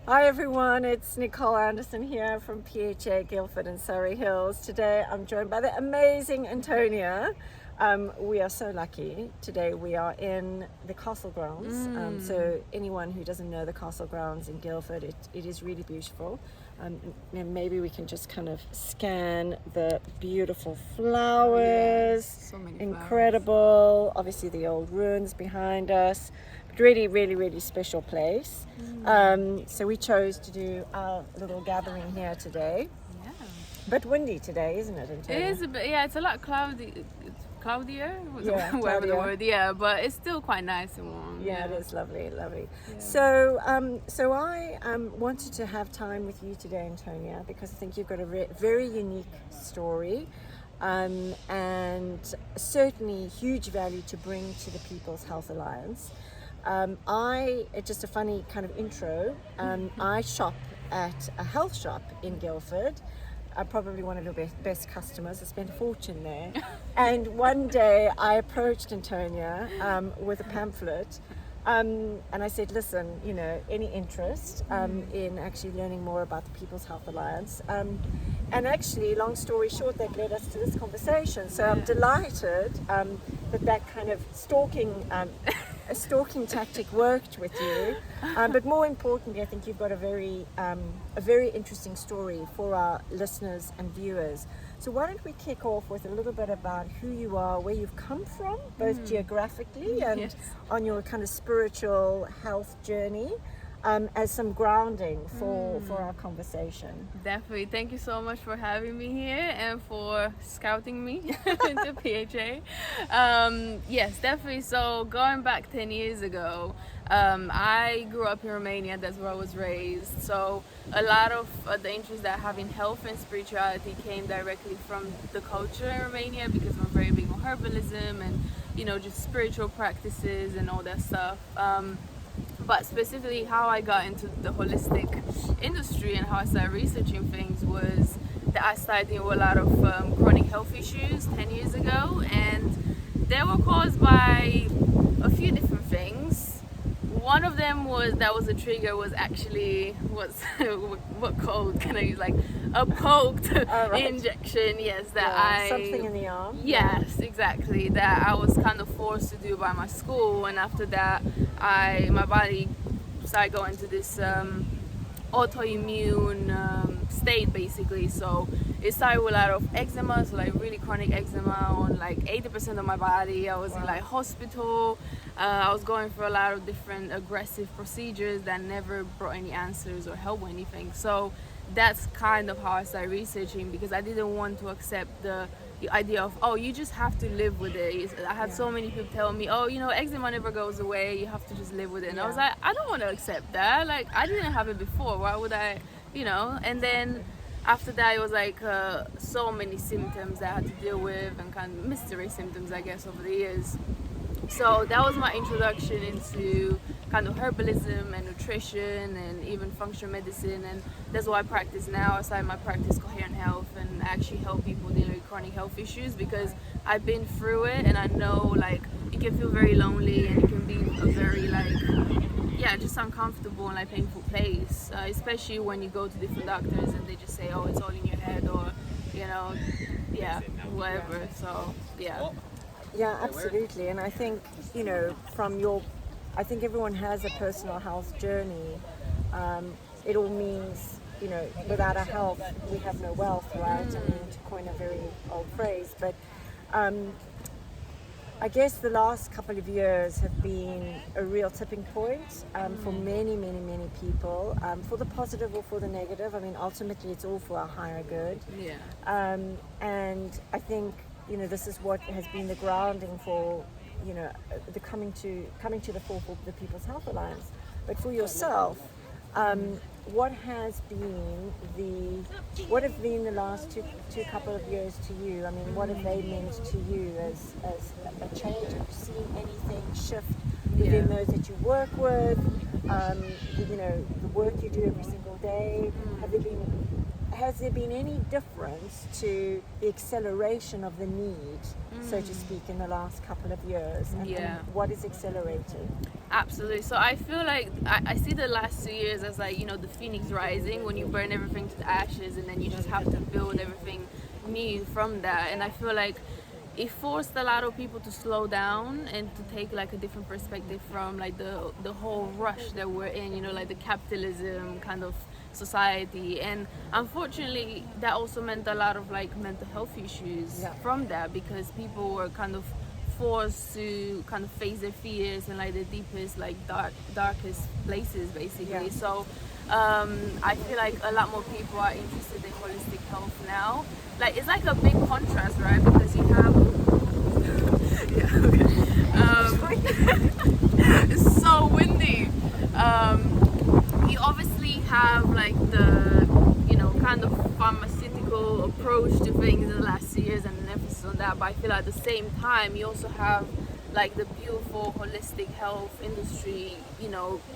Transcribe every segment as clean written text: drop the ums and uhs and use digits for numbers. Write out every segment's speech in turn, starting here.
Hi everyone, it's Nicole Anderson here from PHA Guildford and Surrey Hills. Today I'm joined by the amazing Antonia. We are so lucky. Today we are in the castle grounds. So anyone who doesn't know the castle grounds in Guildford, it is really beautiful. And maybe we can just kind of scan the beautiful flowers. So many Incredible. Obviously the old ruins behind us. Really special place. So we chose to do our little gathering here today. Yeah. But windy today, isn't it, Antonia? It is a bit, yeah, it's a lot cloudy. Cloudier? Yeah, Whatever the cloudier. word, yeah, but it's still quite nice and warm. Yeah, it is lovely. Yeah. So I wanted to have time with you today, Antonia, because I think you've got a very unique story, and certainly huge value to bring to the People's Health Alliance. It's just a funny kind of intro. I shop at a health shop in Guildford. I'm probably one of your best customers. I spent a fortune there. And one day I approached Antonia with a pamphlet, and I said, listen, any interest in actually learning more about the People's Health Alliance? And actually, long story short, that led us to this conversation. So I'm delighted that kind of stalking tactic worked with you, but more importantly, I think you've got a very interesting story for our listeners and viewers. So why don't we kick off with a little bit about who you are, where you've come from, both geographically and on your kind of spiritual health journey, as some grounding for our conversation. Definitely. Thank you so much for having me here and for scouting me into PHA. Yes, definitely. So going back 10 years ago, I grew up in Romania. That's where I was raised. So a lot of the interest that I have in health and spirituality came directly from the culture in Romania, because I'm very big on herbalism and, just spiritual practices and all that stuff. But specifically how I got into the holistic industry and how I started researching things was that I started dealing with a lot of chronic health issues 10 years ago, and they were caused by a few different things. One of them was a trigger was actually what code can I use, like a poked injection, something in the arm. Yes, exactly, that I was kind of forced to do by my school, and after that my body started going to this autoimmune state basically. So it started with a lot of eczema, so like really chronic eczema on like 80% of my body. I was in like hospital. I was going for a lot of different aggressive procedures that never brought any answers or helped with anything. So that's kind of how I started researching, because I didn't want to accept the idea of, you just have to live with it. I had so many people tell me, eczema never goes away, you have to just live with it. And I was like, I don't want to accept that. Like, I didn't have it before, why would I, and then after that it was like so many symptoms that I had to deal with, and kind of mystery symptoms, I guess, over the years. So that was my introduction into kind of herbalism and nutrition and even functional medicine, and that's what I practice now. I started my practice Coherent Health, and actually help people dealing with chronic health issues, because I've been through it and I know like it can feel very lonely, and it can be a very just uncomfortable and like painful place, especially when you go to different doctors and they just say, it's all in your head, or whatever. So Yeah, absolutely. And I think, I think everyone has a personal health journey. It all means, without our health, we have no wealth, right? I mean, to coin a very old phrase. But I guess the last couple of years have been a real tipping point for many people, for the positive or for the negative. I mean, ultimately, it's all for our higher good. Yeah. And I think, this is what has been the grounding for, the coming to the fore for the People's Health Alliance. But for yourself, what have been the last two couple of years to you? I mean, what have they meant to you as a change? Have you seen anything shift within those that you work with? The work you do every single day. Has there been any difference to the acceleration of the need, so to speak, in the last couple of years? And what is accelerating? Absolutely. So I feel like I see the last 2 years as like, the phoenix rising, when you burn everything to the ashes and then you just have to build everything new from that. And I feel like it forced a lot of people to slow down and to take like a different perspective from like the whole rush that we're in, like the capitalism kind of society. And unfortunately that also meant a lot of like mental health issues from that, because people were kind of forced to kind of face their fears and like the deepest, like darkest places basically. So I feel like a lot more people are interested in holistic health now. Like it's like a big contrast, right? Because you have it's so windy. You obviously have like the kind of pharmaceutical approach to things in the last 2 years and an emphasis on that, but I feel at the same time you also have like the beautiful holistic health industry,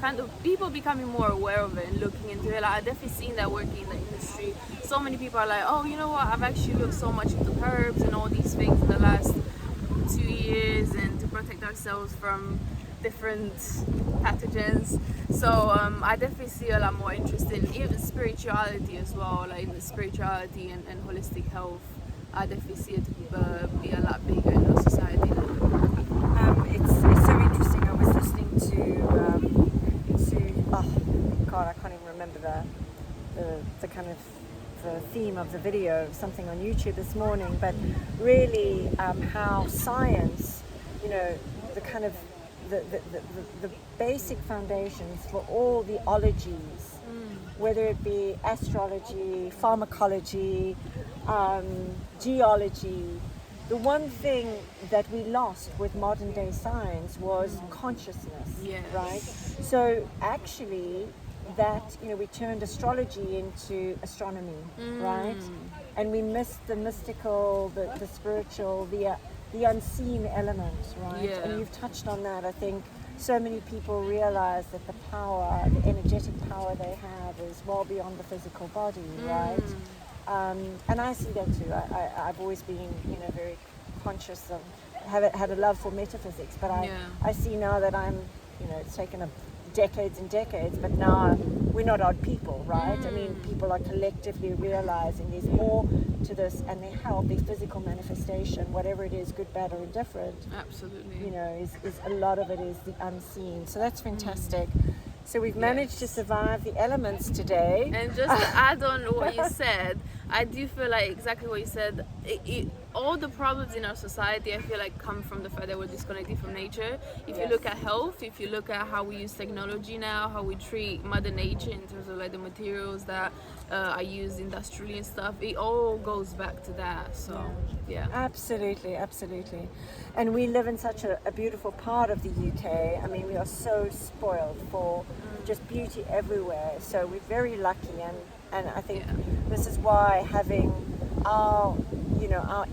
kind of people becoming more aware of it and looking into it. Like, I've definitely seen that working in the industry. So many people are like, oh, you know what, I've actually looked so much into herbs and all these things in the last 2 years, and to protect ourselves from different pathogens. So I definitely see a lot more interest in even spirituality as well, like in the spirituality and holistic health. I definitely see it be a lot bigger in our society now. It's so interesting. I was listening to oh God, I can't even remember the kind of the theme of the video, something on YouTube this morning, but really how science, the kind of the basic foundations for all the ologies, whether it be astrology, pharmacology, geology. The one thing that we lost with modern day science was consciousness, right? So actually that, we turned astrology into astronomy, right? And we missed the mystical, the spiritual, the unseen element, right? Yeah. And you've touched on that. I think so many people realize that the power, the energetic power they have is well beyond the physical body, right? And I see that too. I've always been, very conscious of, had a love for metaphysics, but I see now that I'm, it's taken decades and decades, but now we're not odd people, right? I mean, people are collectively realizing there's more to this, and their health, their physical manifestation, whatever it is, good, bad, or indifferent. Absolutely. Is a lot of it is the unseen. So that's fantastic. So we've managed to survive the elements today. And just to add on what you said, I do feel like exactly what you said. All the problems in our society, I feel like, come from the fact that we're disconnected from nature. If you look at health, if you look at how we use technology now, how we treat Mother Nature in terms of like the materials that are used industrially and stuff, it all goes back to that. So yeah. Absolutely. And we live in such a beautiful part of the UK. I mean, we are so spoiled for just beauty everywhere. So we're very lucky, and I think this is why having our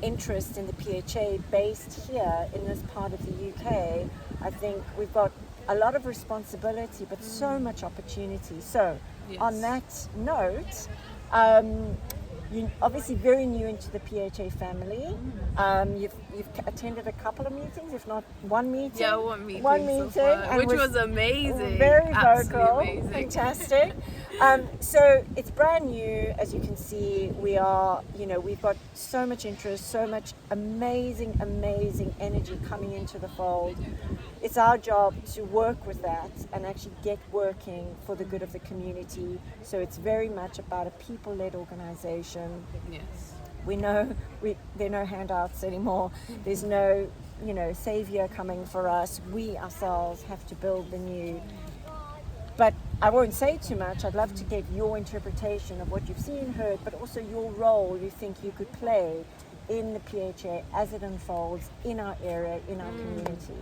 interest in the PHA based here in this part of the UK, I think we've got a lot of responsibility, but so much opportunity. So on that note, you're obviously very new into the PHA family. You've attended a couple of meetings, if not one meeting. Yeah, one meeting. So which was amazing. Very vocal, amazing. Fantastic. So it's brand new, as you can see. We are, we've got so much interest, so much amazing energy coming into the fold. It's our job to work with that and actually get working for the good of the community. So it's very much about a people-led organization. Yes. We know there are no handouts anymore. There's no, savior coming for us. We ourselves have to build the new. But I won't say too much. I'd love to get your interpretation of what you've seen, heard, but also your role you think you could play in the PHA as it unfolds in our area, in our community.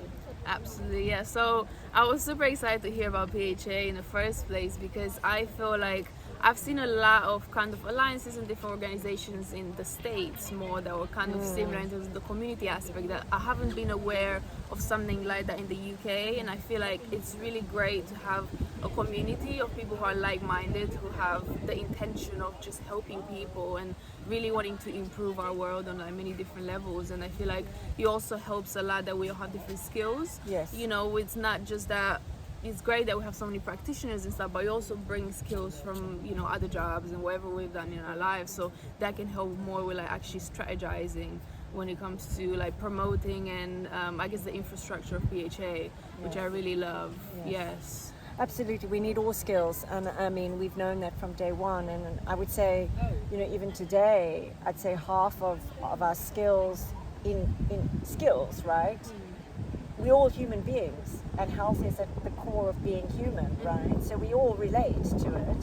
Absolutely, yeah. So I was super excited to hear about PHA in the first place, because I feel like I've seen a lot of kind of alliances and different organizations in the States more that were kind of similar in terms of the community aspect, that I haven't been aware of something like that in the UK. And I feel like it's really great to have a community of people who are like-minded, who have the intention of just helping people and really wanting to improve our world on like many different levels. And I feel like it also helps a lot that we all have different skills. Yes. You know, it's not just that it's great that we have so many practitioners and stuff, but it also brings skills from, you know, other jobs and whatever we've done in our lives, so that can help more with like actually strategizing when it comes to like promoting and I guess the infrastructure of PHA, which I really love. Yes. Absolutely, we need all skills, and I mean we've known that from day one. And I would say, you know, even today, I'd say half of our skills in skills, right? We're all human beings, and health is at the core of being human, right? So we all relate to it.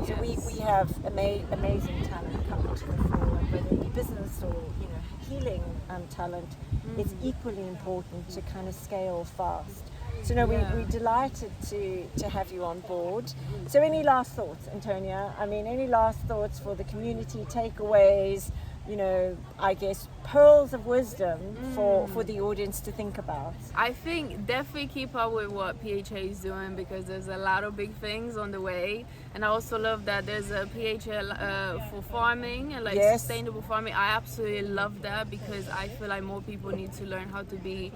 So we have amazing talent coming to the fore, and whether it be business or, you know, healing talent, it's equally important to kind of scale fast. So no, we're delighted to have you on board. So any last thoughts, Antonia? I mean, any last thoughts for the community, takeaways, you know, I guess pearls of wisdom for the audience to think about? I think definitely keep up with what PHA is doing, because there's a lot of big things on the way. And I also love that there's a PHA for farming and like sustainable farming. I absolutely love that, because I feel like more people need to learn how to be,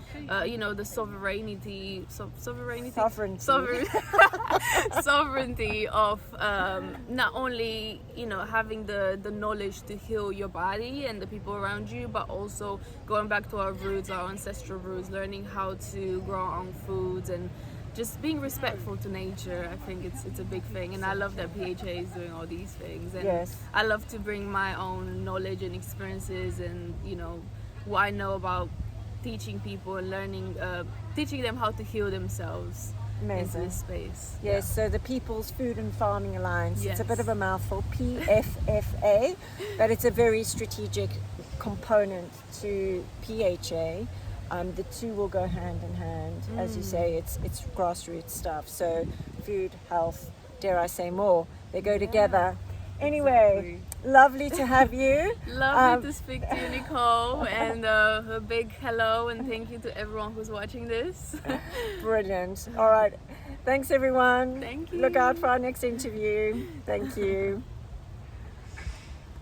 you know, the sovereignty of not only, you know, having the knowledge to heal your body and the people around you, but also going back to our roots, our ancestral roots, learning how to grow our own foods and just being respectful to nature. I think it's a big thing, and I love that PHA is doing all these things. And I love to bring my own knowledge and experiences and, you know, what I know about teaching people and learning, teaching them how to heal themselves. Into this space. Yes, so the People's Food and Farming Alliance, it's a bit of a mouthful, PFFA, but it's a very strategic component to PHA. The two will go hand in hand. As you say, it's grassroots stuff. So food, health, dare I say more, they go together. Anyway, lovely to have you. Lovely to speak to you, Nicole, and a big hello and thank you to everyone who's watching this. Brilliant. All right. Thanks, everyone. Thank you. Look out for our next interview. Thank you.